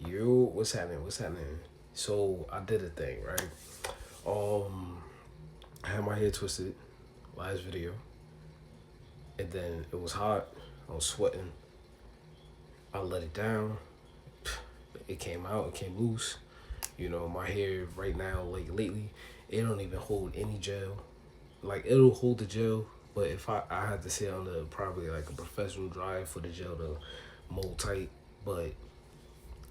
Yo, what's happening? What's happening? So I did a thing, right? Um, I had my hair twisted last video, and then it was hot. I was sweating. I let it down. It came out. It came loose. My hair right now, like lately, it don't even hold any gel. Like it'll hold the gel, but if I had to sit under probably like a professional dryer for the gel to mold tight. But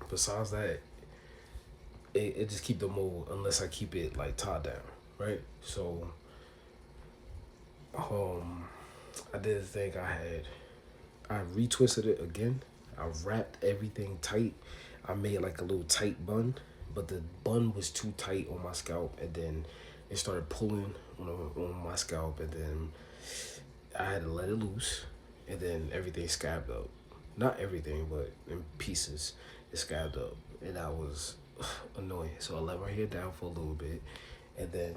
besides that, it just keep the mold unless I keep it like tied down, right? So um I did the thing I retwisted it again. I wrapped everything tight. I made like a little tight bun, but the bun was too tight on my scalp, and then it started pulling on my scalp, and then I had to let it loose, and then everything scabbed up. Not everything, but in pieces, it scabbed up, and that was annoying. So I let my hair down for a little bit, and then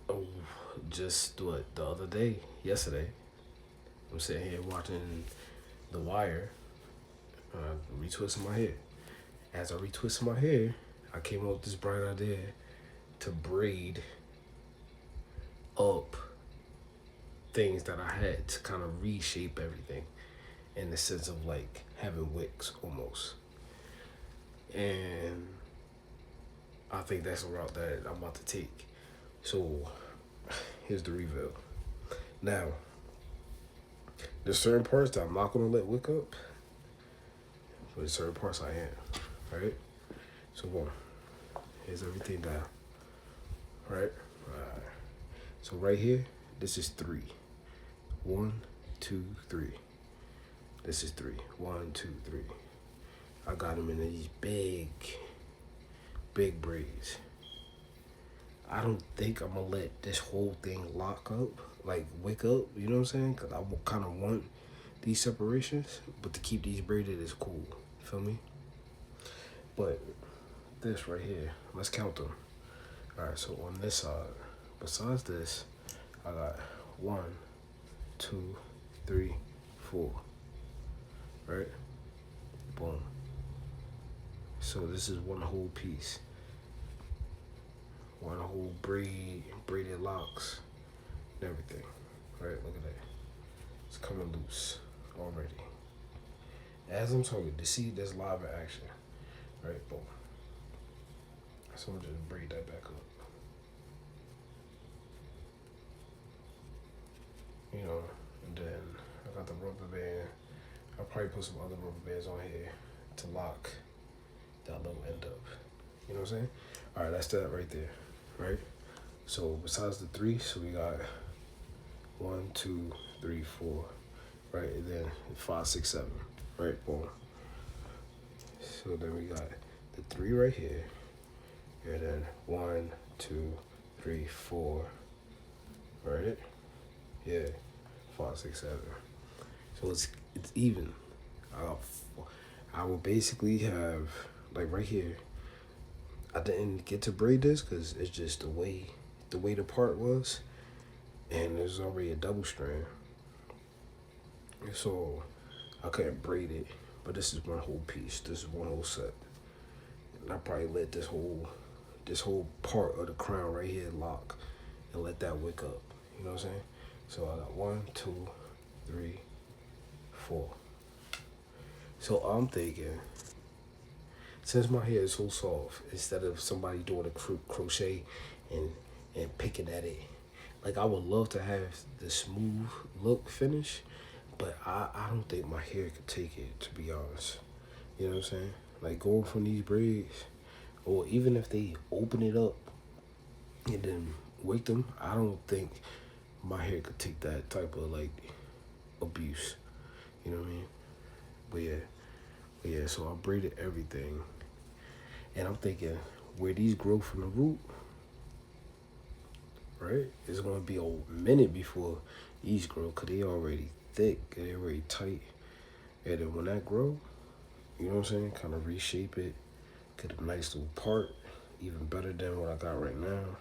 oh, just do it the other day, yesterday. I'm sitting here watching The Wire, retwisting my hair. As I retwisted my hair, I came up with this bright idea to braid up things that I had to kind of reshape everything in the sense of like having wicks almost. And I think that's a route that I'm about to take. So here's the reveal. Now, there's certain parts that I'm not gonna let wick up, but there's certain parts I am. Right? So boom. Here's everything down. Right? Alright. So right here, this is 3. 1, 2, 3. This is 3. 1, 2, 3. I got them in these big braids. I don't think I'm gonna let this whole thing lock up, like wick up, you know what I'm saying? Because I kind of want these separations, but to keep these braided is cool. Feel me? But this right here, let's count them. All right, so on this side, besides this, I got 1, 2, 3, 4. Right? Boom. So this is one whole piece. One whole braided locks, and everything. Right? Look at that. It's coming loose already. As I'm talking, to see this live in action. Right? Boom. So I'm just braid that back up. And then I got the rubber band. I'll probably put some other rubber bands on here to lock that little end up. You know what I'm saying? All right, that's that right there. Right? So besides the 3, so we got 1, 2, 3, 4. Right? And then 5, 6, 7. Right? Boom. So then we got the 3 right here. And then 1, 2, 3, 4. Right? Yeah. 5, 6, 7. So it's even. I will basically have, like right here, I didn't get to braid this because it's just the way the part was, and there's already a double strand, so I couldn't braid it. But this is one whole piece. This is one whole set, and I probably let this whole part of the crown right here lock and let that wick up. You know what I'm saying? So I got 1, 2, 3, 4. So I'm thinking, since my hair is so soft, instead of somebody doing a crochet and picking at it, like I would love to have the smooth look finish, but I don't think my hair could take it, to be honest. You know what I'm saying? Like going from these braids, or even if they open it up and then wake them, I don't think my hair could take that type of like abuse. You know what I mean? But yeah, so I braided everything. And I'm thinking, where these grow from the root, right? It's gonna be a minute before these grow, cause they already thick, and they already tight. And then when that grow, you know what I'm saying? Kind of reshape it, get a nice little part, even better than what I got right now.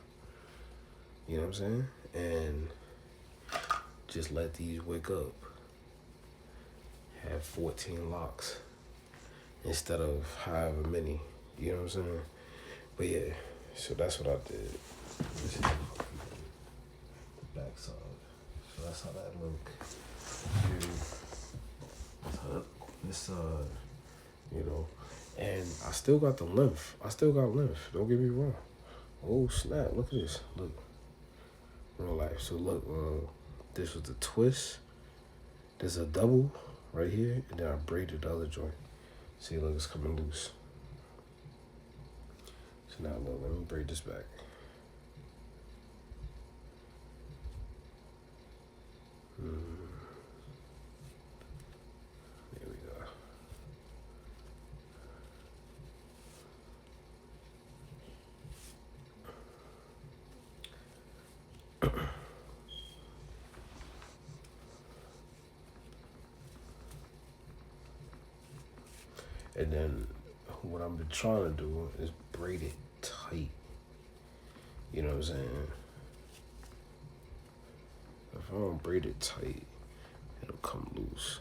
You know what I'm saying? And just let these wick up. Have 14 locks. instead of however many. You know what I'm saying? But yeah, so that's what I did. This is the backside. So that's how that look. This side, you know, and I still got the length. I still got length. Don't get me wrong. Oh snap! Look at this. Look, real life. So look, this was the twist. There's a double right here, and then I braided the other joint. See, look, it's coming loose. So now look, let me braid this back. There we go. And then what I'm trying to do is braid it tight. You know what I'm saying? If I don't braid it tight, it'll come loose.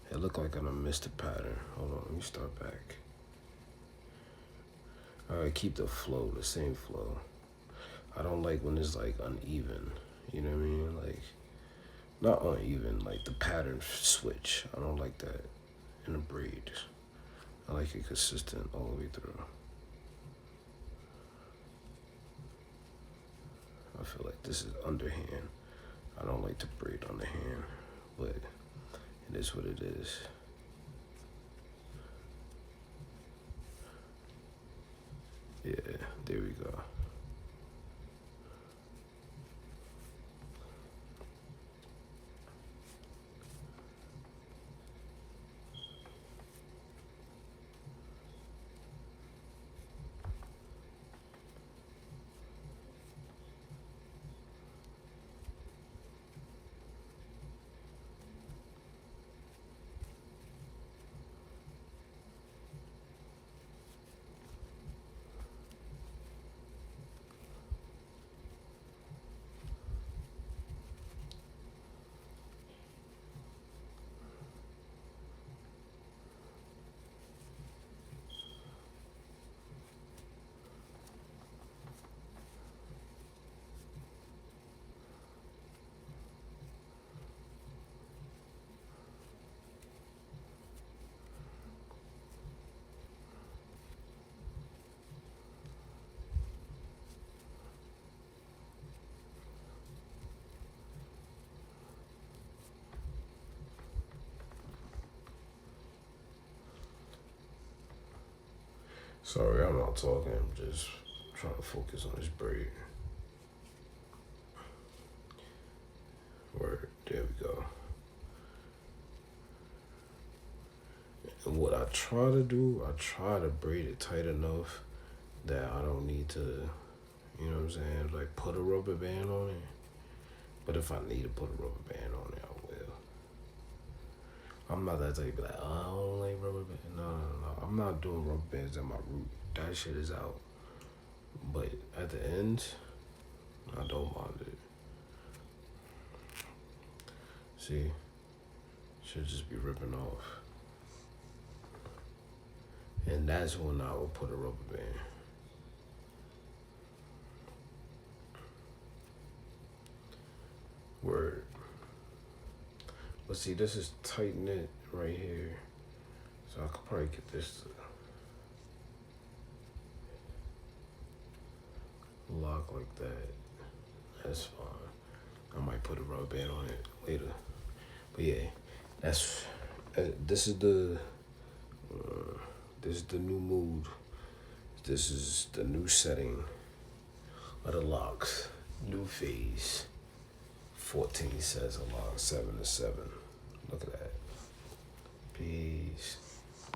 It look like I done missed the pattern. Hold on, let me start back. Alright, keep the flow, the same flow. I don't like when it's like uneven. You know what I mean? Like, not uneven, like the pattern switch. I don't like that in a braid. I like it consistent all the way through. I feel like this is underhand. I don't like to braid on the hand, but it is what it is. Yeah, there we go. Sorry, I'm not talking. I'm just trying to focus on this braid. Word, there we go. And what I try to do, I try to braid it tight enough that I don't need to, you know what I'm saying, like put a rubber band on it. But if I need to put a rubber band on it, I will. I'm not that type of like, oh, I don't like rubber bands. No. I'm not doing rubber bands at my root. That shit is out. But at the end, I don't mind it. See? Should just be ripping off. And that's when I will put a rubber band. Word. But see, this is tight knit right here. So I could probably get this to lock like that. That's fine. I might put a rubber band on it later. But yeah, this is the new mood. This is the new setting of the locks. New phase. 14 says a lock. 7 to 7. Look at that. Peace.